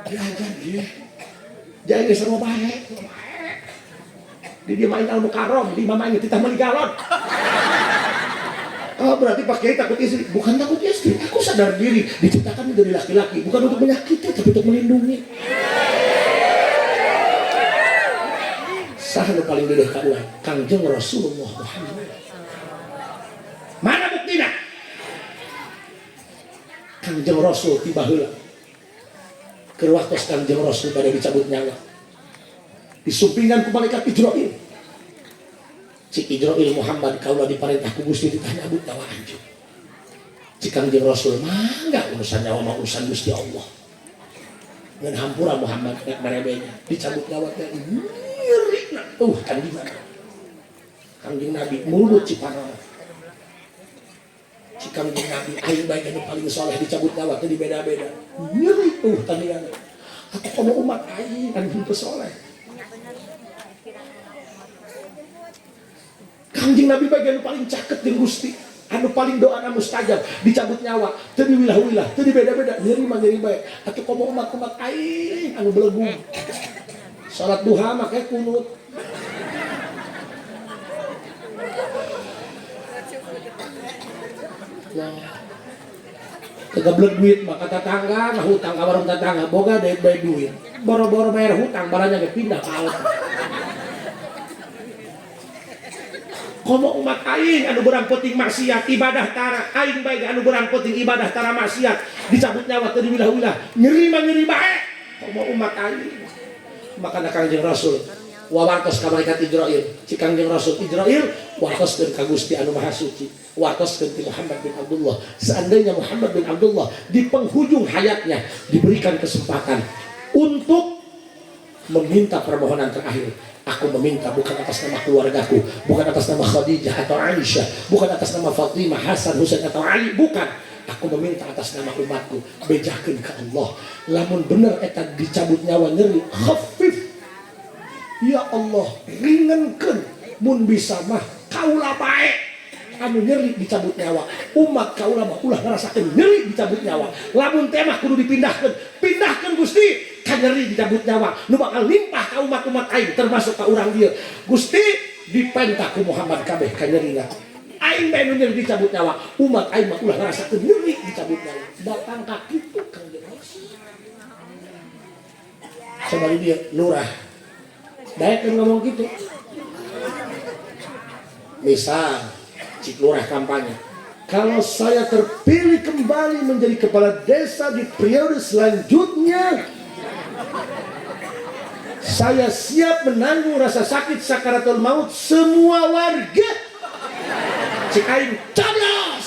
Diajar dia. Jangan geus sama bae. Dia main anu karom, di mamanya titah meuli galon. Oh berarti Pak Kiai takut istri. Bukan takut istri, aku sadar diri diciptakan dari laki-laki, bukan untuk menyakiti tapi untuk melindungi. Saha nu paling deudeuh ka urang? Kangjeng Rasulullah Muhammad. Mana buktina? Kangjeng Rasul tiba heula. Keur waktos Kangjeng Rasul pada dicabut nyawa. Disumpingan ku malaikat Ijrail. Cik Ijrail Muhammad kaula diparentah ku Gusti ditanya abut nyawa anjeun. Cik Kangjeng Rasul mangga urusan nyawa mah urusan Gusti Allah. Ngan hampura Muhammad nek marebenya dicabut nyawa teh nyeri. Kan di mana? Kangjeng Nabi mulut ciparana. Cik Kangjeng Nabi aing bae anu paling saleh dicabut nyawa teh dibeda-beda. Nyeri tandingan. Atau komo umat aing anu henteu saleh. Kangjeng Nabi bagian paling caket jeung Gusti, anu paling doa anu mustajab, dicabut nyawa, teu diwilah-wilah, teu dibeda-beda, nyeri bae. Atuh komo umat-umat aing anu belegung. Salat duha make kunut. Kegeblek duit maka tetangga, nah hutang ka warung tetangga, boga deui bae duit. Boro-boro bayar hutang, baranya ge pindah ka alat. Komo umat aing anu berang penting maksiat ibadah tara aing bae anu berang penting ibadah tara maksiat dicabut nyawa teu diwilah-wilah nyeri mah nyeri bae komo umat aing makana Kangjeng Rasul wawartos ka malaikat Ijrail cik Kangjeng Rasul Ijrail wartoskeun ka Gusti anu Maha Suci wartoskeun ti Muhammad bin Abdullah seandainya Muhammad bin Abdullah di penghujung hayatnya diberikan kesempatan untuk meminta permohonan terakhir. Aku meminta bukan atas nama keluargaku, bukan atas nama Khadijah atau Aisyah, bukan atas nama Fatimah, Hasan, Husain atau Ali, bukan. aku meminta atas nama umatku bejakeun ka Allah lamun bener eta dicabut nyawa nyeri khafif ya Allah ringankeun mun bisa mah kaula bae anu nyeri dicabut nyawa umat kaula mah ulah ngarasakeun nyeri dicabut nyawa lamun teh mah kudu pindahkeun Gusti ka nyeri dicabut nyawa nu bakal limpah ka umat-umat aing termasuk ka urang dieu Gusti dipentah ku Muhammad kabeh ka nyerina aing bae nu nyeri dicabut nyawa umat aing mah ulah ngarasakeun nyeri dicabut nyawa datang ka kitu Kang Jeros sabari dia lurah daek ngomong gitu misal cik lurah kampanye kalau saya terpilih kembali menjadi kepala desa di periode selanjutnya saya siap menanggung rasa sakit sakaratul maut semua warga cik aing coblos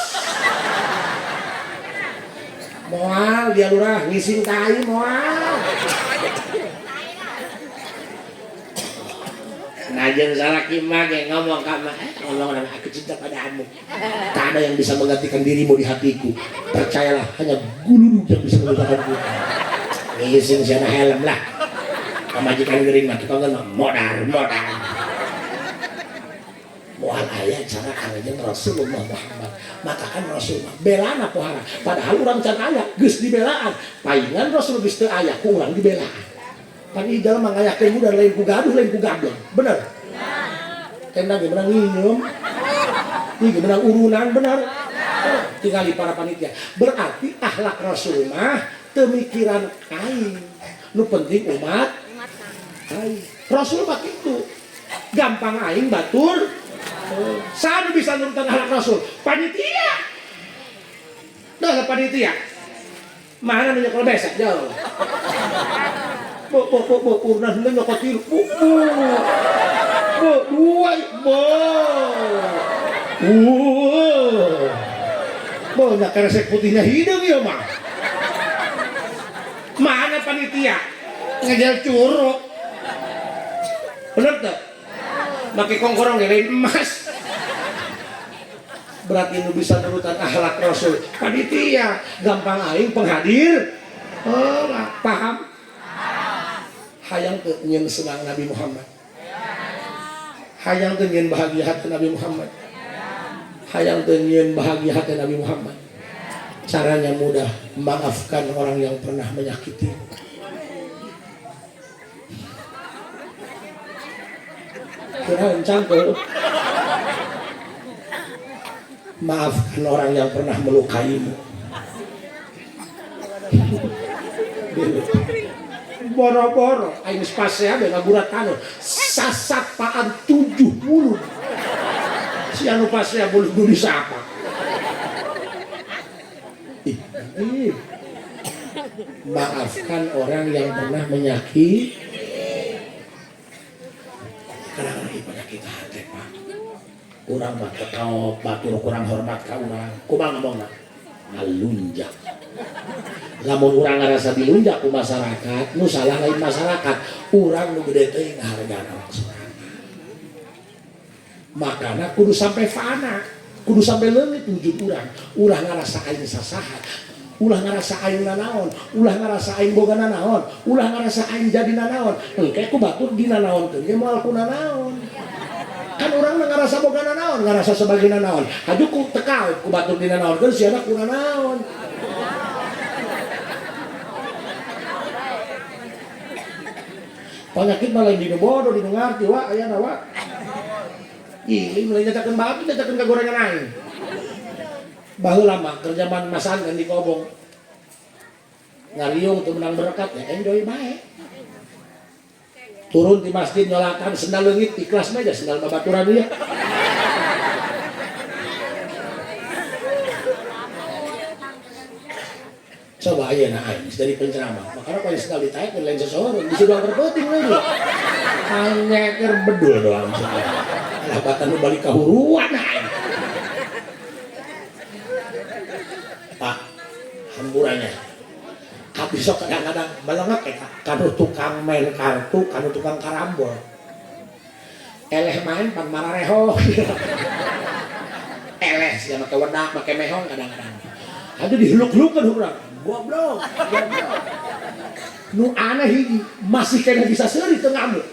moal dia lurah ngising tai moal ngajen salah kimah yang ngomong kama ngomong nama aku cinta padamu tak ada yang bisa menggantikan dirimu di hatiku percayalah hanya gulung yang bisa menggantikanku ngising siapa helm lah majikan gering mah tukang kan modal moal aya cara kangen Rasulullah Muhammad matakan Rasulullah belana pohara padahal urang can aya geus dibelaan paingan Rasul geus teu aya ku urang dibelaan pan ijal mah ngayakeun mudah lain ku gaduh lain ku gablon bener tenda ge menang nyium ieu ge menang urunan bener tingali para panitia berarti akhlak Rasul mah teu mikiran aing nu penting umat aing Rasul mah kitu gampang aing batur sanu bisa nurutan akhlak Rasul panitia dah panitia mana nu nyekel besek jauh bo purna hendak nyokot tilu bo dua bo nyak resek putihnya hidung ya mah mana panitia ngejar curug bener tuh pakai kongkorong lain emas berarti nu bisa nurutan akhlak Rasul panitia gampang aing penghadir paham hayang teu nyeun senang Nabi Muhammad hayang teu nyeun bahagia hati Nabi Muhammad hayang teu nyeun bahagia hati Nabi Muhammad caranya mudah maafkan orang yang pernah menyakiti kirain cangkel maafkan orang yang pernah melukaimu boro-boro aing spasial be ngagurat anu sasapaan 7 mulut si anu pasea bulu disapa maafkan orang yang pernah menyakiti kadang lagi penyakit hati pak kurang batur kurang hormat ka urang kumaha ngomongna ngalunjak lamun urang ngarasa dilunjak ku masyarakat nu salah lain masyarakat urang nu gede teuing hargana sorangan makana kudu sampai fana kudu sampai leungit wujud urang ngarasa aing sasaha ulah ngarasa aing nanaon ulah ngarasa aing boga nanaon ulah ngarasa aing jadi nanaon engke ku batur di nanaon teh moal ku nanaon kan urang ngarasa boga nanaon ngarasa sebagai nanaon haju ku tekal ku batur di nanaon geus siana ku nanaon penyakit malah di bodoh di ngarti wa aya na wa ih mulai nyatakeun babi nyatakeun ka gorengan aing baheula mah kerjaman masan kan di kobong ngariung teu menang berkat ya enjoy bae turun di masjid nyolakan sendal leungit ikhlas aja sendal babaturan dia coba aja nah aing dari penceramah makanya kalau sendal ditaik lain seseorang disuruh berpenting lagi hanya kerbedul doang lah batan balik ke huruan aing pak hamburannya tapi sok kadang-kadang balangak eta kanu tukang main kartu kanu tukang karambol eleh main pan marareho eleh sia make wedak make mehong kadang-kadang Aduh diheluk-helukan urang. Goblok. Nu aneh hiji masih kena bisa seuri teu ngamuk.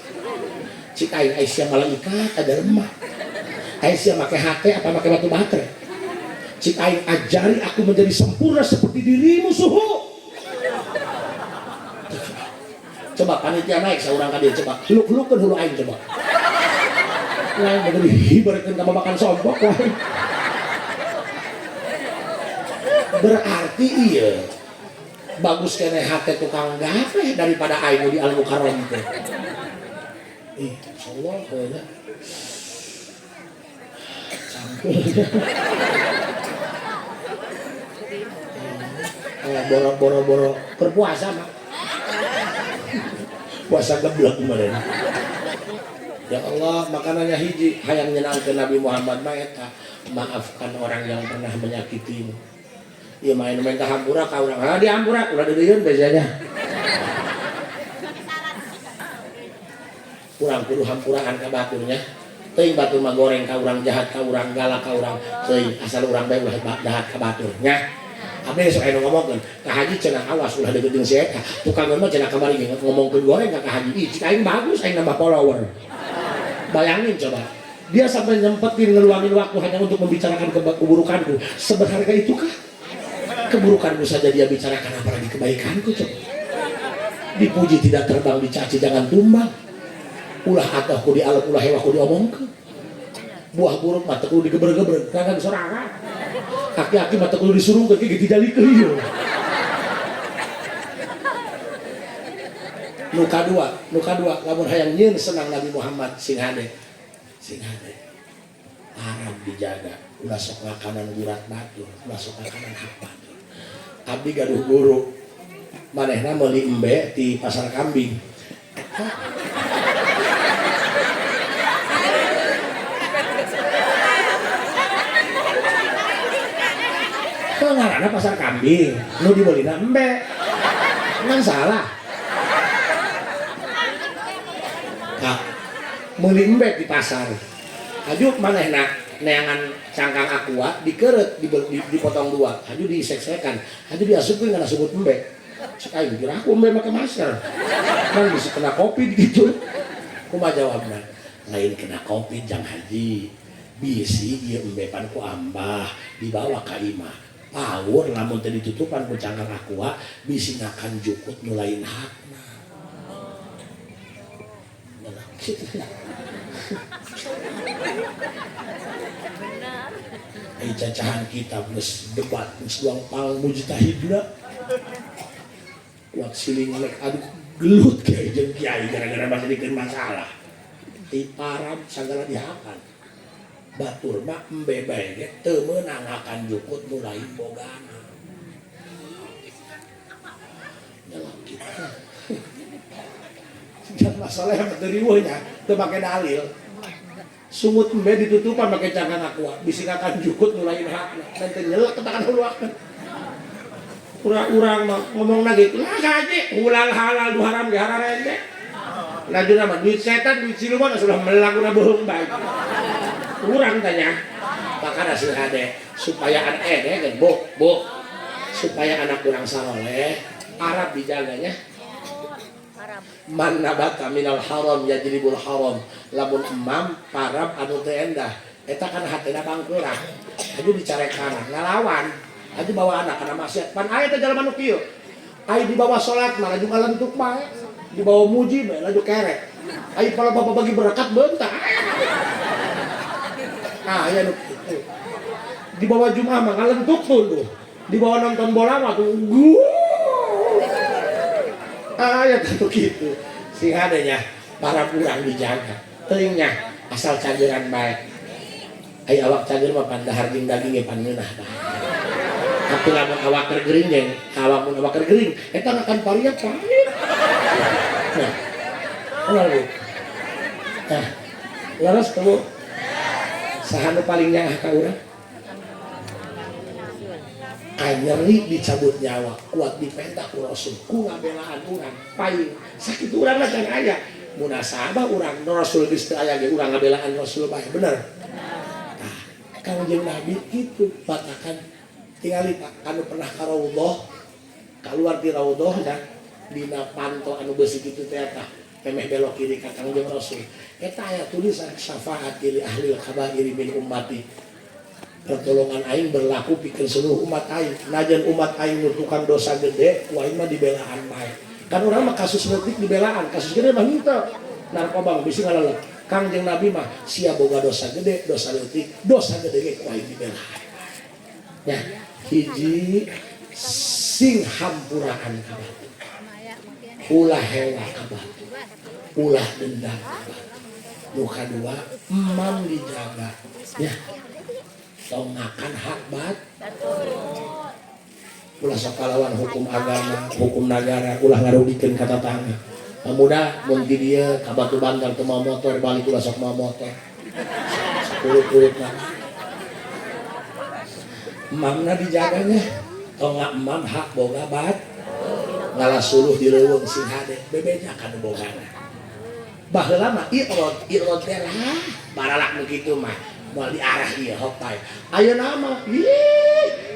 Cik aing Aisyah malaikat ada lemah. Aisyah make hate apa make batu baterai. Cik aing ajari aku menjadi sempurna seperti dirimu suhu. Coba panitia naik seorang kali coba heluk-helukan hulu aing coba. Lain bener hibarkeun ka makan sompok lain. Berarti iya bagus kene hate tukang gawe daripada aing di Al-Mukarram itu. Insyaallah kayaknya campur. Boro-boro berpuasa mah. Puasa geblek kemarin. Ya Allah, makanannya hiji hayang nyenangkeun Nabi Muhammad mah eta, maafkan orang yang pernah menyakitimu. Ieu main ka hampura ka urang. Ah dihampura ulah deuleueun biasanya. Urang kudu hampuraan ka baturnya. Teuing batur mah goreng ka urang, jahat ka urang, galak ka urang. Teuing asal urang bae ulah jahat ka batur nya. Abis sok anu ngomongkeun ka haji cenah awas ulah deukeut jeung si eta. Tukang mah cenah kamari ngomongkeun goreng ka haji. Ih, cik aing bagus aing nambah follower. Bayangin coba. Dia sampai nyempetin ngeluangin waktu hanya untuk membicarakan keburukanku. Seberharga itukah? Keburukanku saja dia bicarakan, apalagi kebaikanku coba. Dipuji tidak terbang, dicaci jangan tumbang. Ulah atohku dialep, ulah hewaku diomongkeun. Buah buruk mah teu kudu digeber-geber, kangen sorangan. Aki-aki mah teu kudu disurungkeun ge dijalikeun ieu. Nu kadua lamun hayang nyieun senang Nabi Muhammad sing hade. Haram dijaga, ulah sok makanan gurat batur, ulah sok makanan hak batur. Abdi gaduh guru. Manehna meuli embe di pasar kambing. Kok ngaranna pasar kambing, nu dibeulina embe. Ngan salah. Kak, meuli embe di pasar. Haju manehna neangan cangkang aqua dikeureut dipotong dua. Haju disek-sekan. Haju diasupkeun kana subut embe. Cek aing kira aku embe make masker. Kan bisa kena kopi gitu. Kumaha jawabna? Lain kena kopi jang haji. Bisi ieu embe pan ku ambah dibawa ka imah. Pawur lamun teu ditutupan ku cangkang aqua bisi ngakan jukut nu lain hakna. Ai cacahan kita geus debat geus duang pal mujtahidna. Kuat siling lek aduh gelut kiai jeung kiai gara-gara basadikeun masalah. Ti parab sagala dihakan. Batur mah embe bae ge teu meunang akan jukut mulai bogana. Dalam kita. Dan masalah yang teu nya teu make dalil. Sumut embe ditutupan pakai cangkang aqua, bisi akan jukut mulai hakna. Dan teu nyelek ketakan huluakeun. Urang mah ngomongna gitu. Lah gaji ulang halal du haram ge hararende. Lajuna mah duit setan duit siluman sudah melakuna beung bae. Urang tanya makana sing hade supaya anak kan bu supaya anak urang saleh Arab dijaganya. Man nabata minal haram yajribul haram. Lamun emam parab anu teu endah eta kana hatena bangkeurah. Aju dicarekan ngalawan. Aju bawa anak kana maksiat. Pan aya teh jalma nu kieu. Ai dibawa salat mah laju ngalentuk bae. Dibawa muji bae laju kerek. Ai kalau bapak bagi berkat beuntak. Ah ya nu kitu. Dibawa Jumat mah ngalentuk tuh. Dibawa nonton bola mah tuh. Ya tentu gitu. Sing adanya para urang dijaga. Teuingnya asal cageran bae. Ai awak cager mah pan dahar jeung daging ge pan ngeunah bae. Tapi lamun awak keur geuring jeung awak mun awak keur geuring eta ngakan pariak pahit. Nah. Lalu. Nah. Laras tuh. Saha nu paling nyaah ka urang? Nyeri dicabut nyawa, kuat dipentak ku Rasul, ku ngabelaan urang, paling sakit urang lah can aya. Munasabah urang Rasul geus teu aya ge urang ngabelaan Rasul bae, bener. Nah, Kangjeng Nabi kitu batakan tingali anu pernah ka raudhah keluar di raudhah dan dina panto anu beusi kitu teh eta temeh belok kiri ka Kangjeng Rasul eta aya tulisan syafaat li ahli kabair min ummati pertolongan aing berlaku pikeun seluruh umat aing najan umat aing nu tukang dosa gede ku aing mah dibelaan bae kan urang mah kasus leutik dibelaan kasus gede mah henteu narkoba bisi ngalalep Kangjeng Nabi mah sia boga dosa gede dosa leutik dosa gede ge ku aing dibelaan ya hiji sing hampuraan ka batu ulah hewa ka batu ulah dendam ka batu nu kadua emam dijaga ya tongakan hak bat ulah sok kalawan hukum agama hukum negara ulah ngarugikeun ka tetangga pemuda mun di dieu ka Batu Bantar teu mau motor balik ulah sok mau motor sakulut-kulutna emamna dijaganya tonga emam hak boga bat ngalah suluh di leuweung sing hade bebeja kana bogana baheula mah irot teh lah baralak nu kitu mah moal diarah ieu hopai ayeuna mah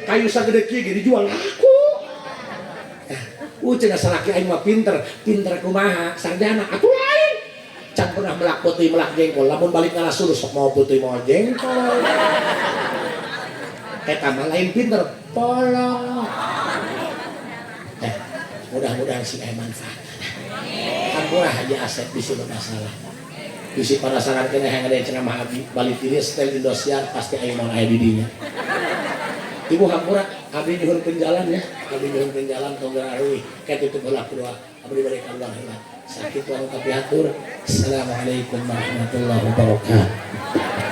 kayu sagede kieu ge dijual laku cenah salaki aing mah pinter kumaha sarjana atuh lain can pernah melak peuting melak jengkol lamun balik ngalah suluh sok mau peuting mau jengkol eta mah lain pinter polong mudah-mudahan sih aya manfaat hampura Haji Asep bisi masalah bisi penasaran kena yang ada ceramah abdi balik diri setel Indosiar pasti aya mau aya di dinya ibu hampura abdi nyuhunkeun jalan ya abdi nyuhunkeun jalan tong gararuih kayak tutup heula doa abdi bade kaluar heula sakit anu kapiatur assalamualaikum warahmatullahi wabarakatuh